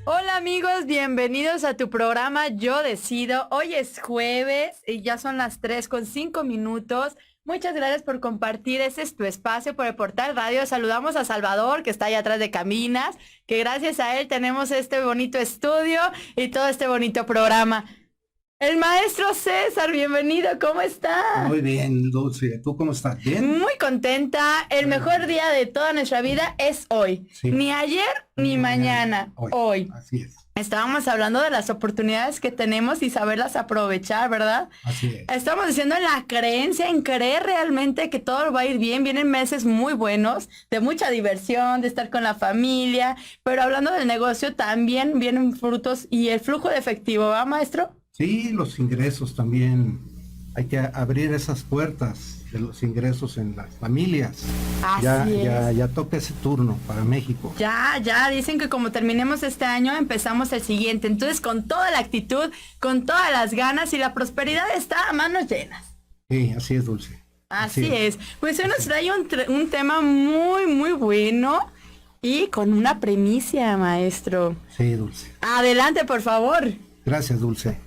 Hola amigos, bienvenidos a tu programa Yo Decido. Hoy es jueves y ya son las 3:05. Muchas gracias por compartir. Ese es tu espacio por el Portal Radio. Saludamos a Salvador, que está allá atrás de Caminas, que gracias a él tenemos este bonito estudio y todo este bonito programa. El maestro César, bienvenido, ¿cómo está? Muy bien, Dulce. ¿Tú cómo estás? ¿Bien? Muy contenta. El mejor día de toda nuestra vida es hoy. Sí. Ni ayer ni mañana. Hoy. Así es. Estábamos hablando de las oportunidades que tenemos y saberlas aprovechar, ¿verdad? Así es. Estamos diciendo en la creencia, en creer realmente que todo va a ir bien. Vienen meses muy buenos, de mucha diversión, de estar con la familia. Pero hablando del negocio, también vienen frutos y el flujo de efectivo, ¿va, maestro? Sí, los ingresos también. Hay que abrir esas puertas de los ingresos en las familias. Así Ya toca ese turno para México. Ya, dicen que como terminemos este año, empezamos el siguiente. Entonces, con toda la actitud, con todas las ganas y la prosperidad está a manos llenas. Sí, así es, Dulce. Así es. Pues hoy nos trae un tema muy, muy bueno y con una primicia, maestro. Sí, Dulce. Adelante, por favor. Gracias, Dulce.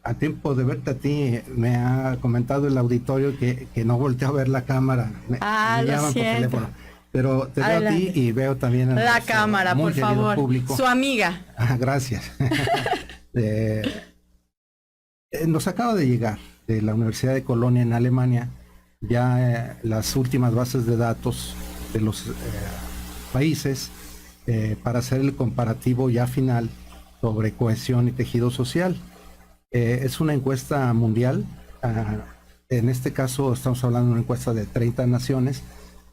A tiempo de verte a ti, me ha comentado el auditorio que no volteo a ver la cámara. Me lo llaman por siento. teléfono. Pero te Adelante. veo a ti y veo también a La nuestro cámara, muy por querido favor. público. Su amiga. Gracias. Nos acaba de llegar de la Universidad de Colonia en Alemania ya las últimas bases de datos de los países para hacer el comparativo ya final sobre cohesión y tejido social. Es una encuesta mundial. En este caso estamos hablando de una encuesta de 30 naciones,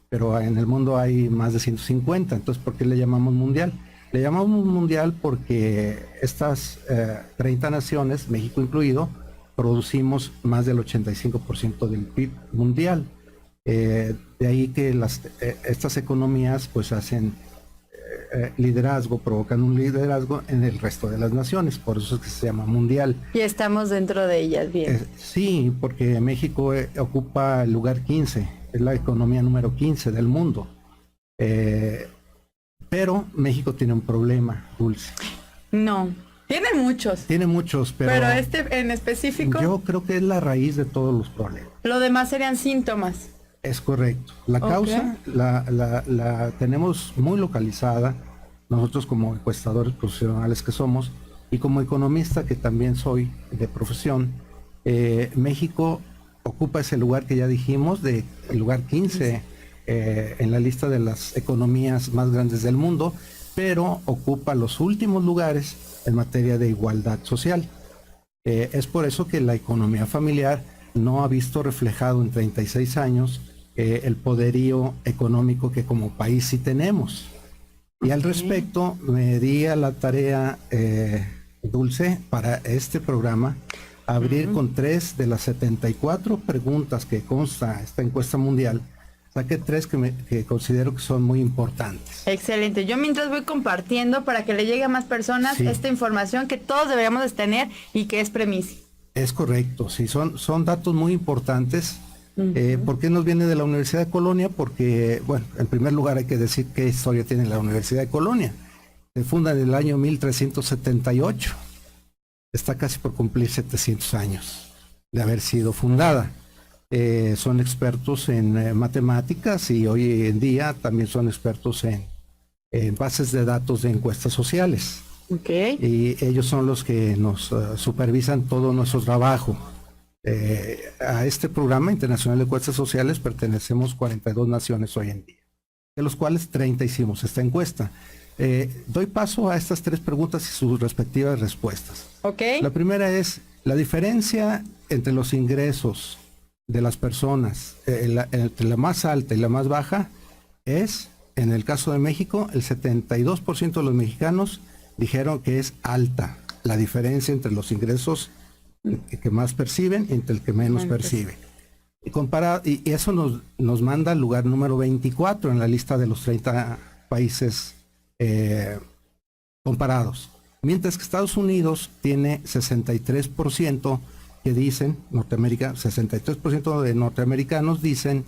pero en el mundo hay más de 150. Entonces, ¿por qué le llamamos mundial? Le llamamos mundial porque estas 30 naciones, México incluido, producimos más del 85% del PIB mundial. De ahí que estas economías pues hacen liderazgo, provocan un liderazgo en el resto de las naciones, por eso es que se llama mundial. Y estamos dentro de ellas, bien. Sí, porque México ocupa el lugar 15, es la economía número 15 del mundo. Pero México tiene un problema, Dulce. No, tiene muchos. Tiene muchos, Pero este en específico, yo creo que es la raíz de todos los problemas. lo demás serían síntomas. Es correcto. La Ok. causa la tenemos muy localizada, nosotros como encuestadores profesionales que somos, y como economista que también soy de profesión. México ocupa ese lugar que ya dijimos, el lugar 15 en la lista de las economías más grandes del mundo, pero ocupa los últimos lugares en materia de igualdad social. Es por eso que la economía familiar no ha visto reflejado en 36 años el poderío económico que como país sí tenemos. Y al respecto me di a la tarea, Dulce, para este programa, abrir con 3 de las 74 preguntas que consta esta encuesta mundial. Saqué 3 que considero que son muy importantes. Excelente. Yo mientras voy compartiendo para que le llegue a más personas Sí. esta información que todos deberíamos de tener y que es premisa. Es correcto, sí, son datos muy importantes. ¿Por qué nos viene de la Universidad de Colonia? Porque, bueno, en primer lugar hay que decir qué historia tiene la Universidad de Colonia. Se funda en el año 1378. Está casi por cumplir 700 años de haber sido fundada. Son expertos en matemáticas y hoy en día también son expertos en bases de datos de encuestas sociales. Okay. Y ellos son los que nos supervisan todo nuestro trabajo. A este programa internacional de encuestas sociales pertenecemos 42 naciones hoy en día, de los cuales 30 hicimos esta encuesta. Doy paso a estas 3 preguntas y sus respectivas respuestas. Okay. La primera es la diferencia entre los ingresos de las personas, entre la más alta y la más baja, es, en el caso de México, el 72% de los mexicanos dijeron que es alta la diferencia entre los ingresos que más perciben y entre el que menos percibe. Y eso nos manda al lugar número 24 en la lista de los 30 países comparados. Mientras que Estados Unidos tiene 63% que dicen, 63% de norteamericanos dicen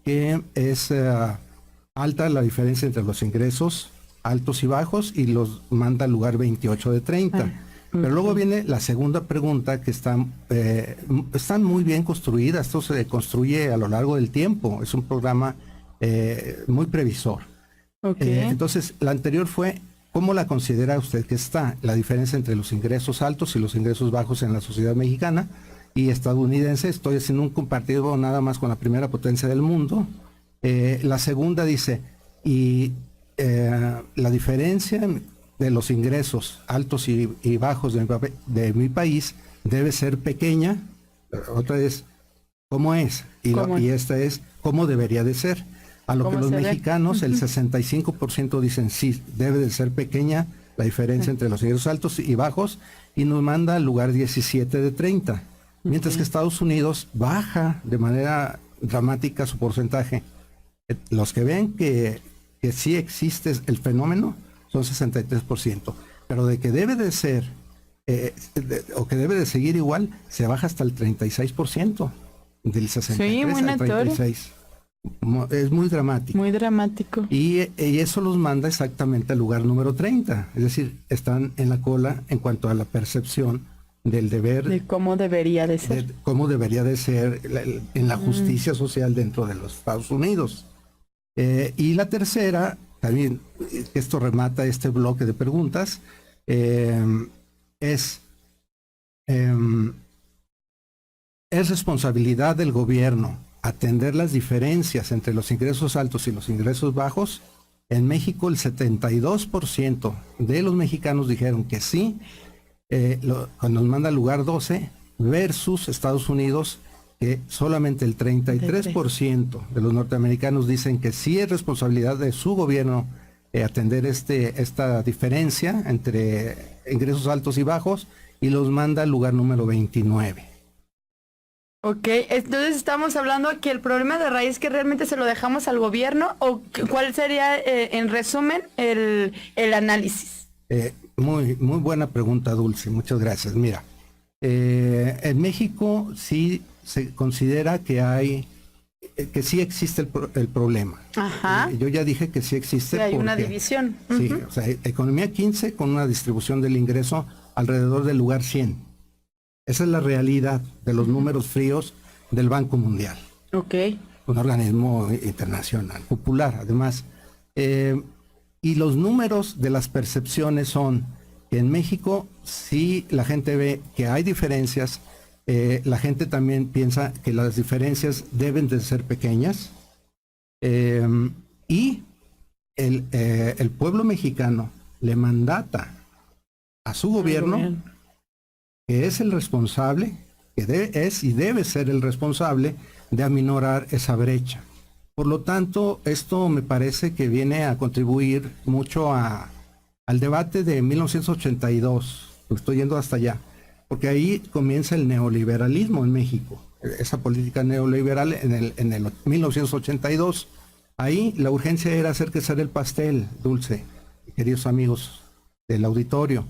que es alta la diferencia entre los ingresos altos y bajos, y los manda al lugar 28 de 30. Pero luego viene la segunda pregunta, que están muy bien construidas. Esto se construye a lo largo del tiempo. Es un programa muy previsor. Entonces, la anterior fue, ¿cómo la considera usted que está la diferencia entre los ingresos altos y los ingresos bajos en la sociedad mexicana y estadounidense? Estoy haciendo un comparativo nada más con la primera potencia del mundo. La segunda dice, la diferencia de los ingresos altos y bajos de mi país debe ser pequeña. Otra es, ¿cómo es? Y esta es, ¿cómo debería de ser? A lo que los mexicanos, el 65% dicen sí, debe de ser pequeña la diferencia entre los ingresos altos y bajos, y nos manda al lugar 17 de 30. Mientras que Estados Unidos baja de manera dramática su porcentaje. Los que ven que sí existe el fenómeno son 63%, pero de que debe de ser o que debe de seguir igual, se baja hasta el 36%, del 63 al 36%. Es muy dramático. Muy dramático. Y eso los manda exactamente al lugar número 30, es decir, están en la cola en cuanto a la percepción del deber. De cómo debería de ser. De cómo debería de ser en la justicia social dentro de los Estados Unidos. Y la tercera, también, esto remata este bloque de preguntas, es responsabilidad del gobierno atender las diferencias entre los ingresos altos y los ingresos bajos. En México el 72% de los mexicanos dijeron que sí, cuando nos manda al lugar 12, versus Estados Unidos, que solamente el 33% de los norteamericanos dicen que sí es responsabilidad de su gobierno atender esta diferencia entre ingresos altos y bajos, y los manda al lugar número 29. Ok, entonces estamos hablando que el problema de raíz, que realmente se lo dejamos al gobierno, o cuál sería, en resumen, el análisis. Muy buena pregunta, Dulce, muchas gracias. Mira, en México sí se considera que sí existe el problema. Ajá. Yo ya dije que sí existe. Sí, hay una división. Sí, o sea, economía 15 con una distribución del ingreso alrededor del lugar 100. Esa es la realidad de los números fríos del Banco Mundial. Ok. Un organismo internacional, popular, además. Y los números de las percepciones son que en México sí la gente ve que hay diferencias. La gente también piensa que las diferencias deben de ser pequeñas. Y el pueblo mexicano le mandata a su gobierno, que es el responsable, que es y debe ser el responsable de aminorar esa brecha. Por lo tanto, esto me parece que viene a contribuir mucho al debate de 1982. Estoy yendo hasta allá, porque ahí comienza el neoliberalismo en México, esa política neoliberal en el 1982. Ahí la urgencia era hacer crecer el pastel, Dulce, queridos amigos del auditorio.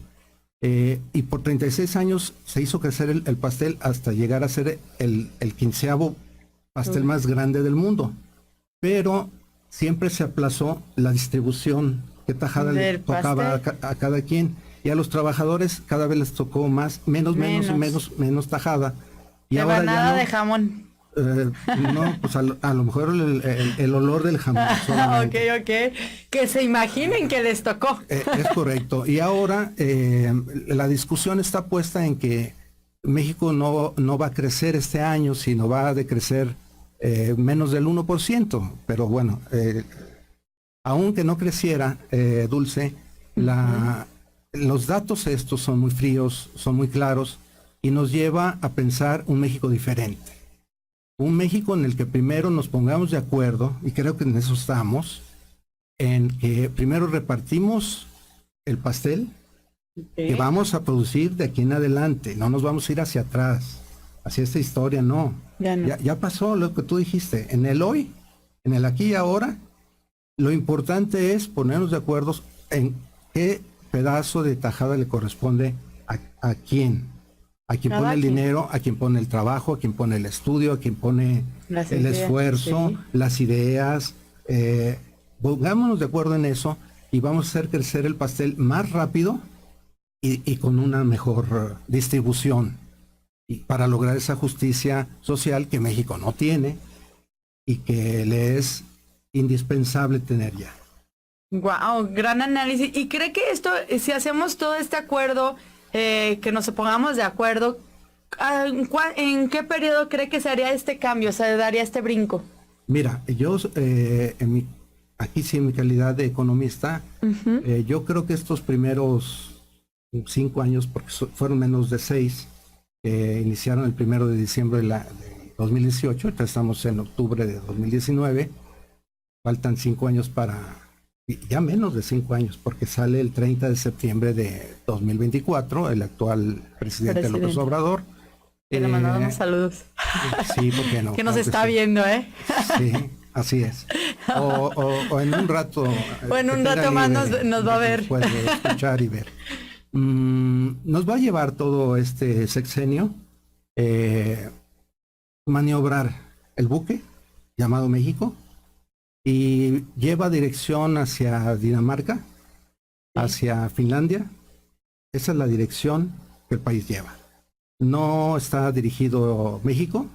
Y por 36 años se hizo crecer el pastel hasta llegar a ser el 15º pastel más grande del mundo. Pero siempre se aplazó la distribución, qué tajada le tocaba a cada quien. Y a los trabajadores cada vez les tocó menos tajada. Y ahora nada ya no, de jamón. No, pues a lo mejor el olor del jamón. Ok. Que se imaginen que les tocó. Es correcto. Y ahora la discusión está puesta en que México no va a crecer este año, sino va a decrecer menos del 1%. Pero bueno, aunque no creciera, Dulce, los datos estos son muy fríos, son muy claros, y nos lleva a pensar un México diferente. Un México en el que primero nos pongamos de acuerdo, y creo que en eso estamos, en que primero repartimos el pastel que vamos a producir de aquí en adelante. No nos vamos a ir hacia atrás, hacia esta historia, no. Ya pasó lo que tú dijiste. En el hoy, en el aquí y ahora, lo importante es ponernos de acuerdo en qué pedazo de tajada le corresponde a quién. A quien pone el dinero, a quien pone el trabajo, a quien pone el estudio, a quien pone el esfuerzo, las ideas. Pongámonos de acuerdo en eso, y vamos a hacer crecer el pastel más rápido y con una mejor distribución, y para lograr esa justicia social que México no tiene y que le es indispensable tener ya. Wow, gran análisis. ¿Y cree que esto, si hacemos todo este acuerdo, que nos pongamos de acuerdo, ¿en qué periodo cree que se haría este cambio, se daría este brinco? Mira, yo aquí sí en mi calidad de economista, yo creo que estos primeros 5 años, porque fueron menos de 6, iniciaron el 1 de diciembre de 2018, ahorita estamos en octubre de 2019, faltan 5 años ya menos de 5 años, porque sale el 30 de septiembre de 2024, el actual presidente López Obrador. Que le mandamos saludos. Sí, ¿por qué no? Que nos está viendo, ¿eh? Sí, así es. O en un rato. O en un rato más nos va a ver. Puede escuchar y ver. Nos va a llevar todo este sexenio maniobrar el buque llamado México, y lleva dirección hacia Dinamarca, hacia Finlandia. Esa es la dirección que el país lleva. No está dirigido México,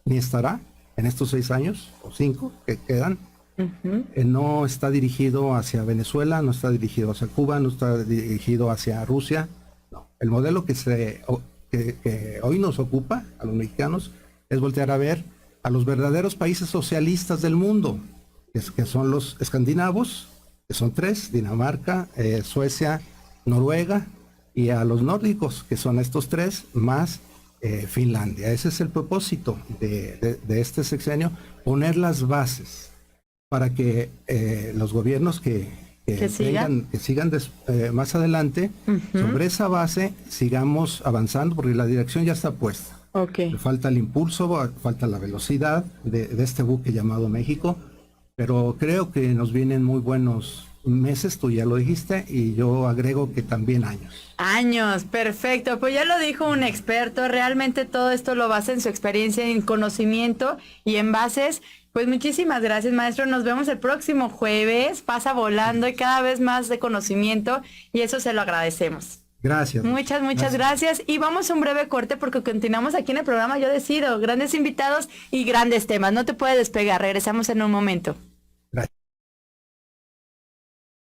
ni estará en estos 6 años o 5 que quedan. No está dirigido hacia Venezuela, no está dirigido hacia Cuba, no está dirigido hacia Rusia. No. El modelo que hoy nos ocupa a los mexicanos es voltear a ver a los verdaderos países socialistas del mundo, que son los escandinavos, que son 3, Dinamarca, Suecia, Noruega, y a los nórdicos, que son estos 3, más Finlandia. Ese es el propósito de este sexenio, poner las bases para que los gobiernos que sigan más adelante, sobre esa base sigamos avanzando, porque la dirección ya está puesta. Okay. Falta el impulso, falta la velocidad de este buque llamado México, pero creo que nos vienen muy buenos meses, tú ya lo dijiste, y yo agrego que también años. Años, perfecto. Pues ya lo dijo un experto, realmente todo esto lo basa en su experiencia, en conocimiento y en bases. Pues muchísimas gracias, maestro. Nos vemos el próximo jueves. Pasa volando y cada vez más de conocimiento, y eso se lo agradecemos. Gracias. Muchas gracias. Y vamos a un breve corte porque continuamos aquí en el programa Yo Decido. Grandes invitados y grandes temas. No te puedes despegar. Regresamos en un momento.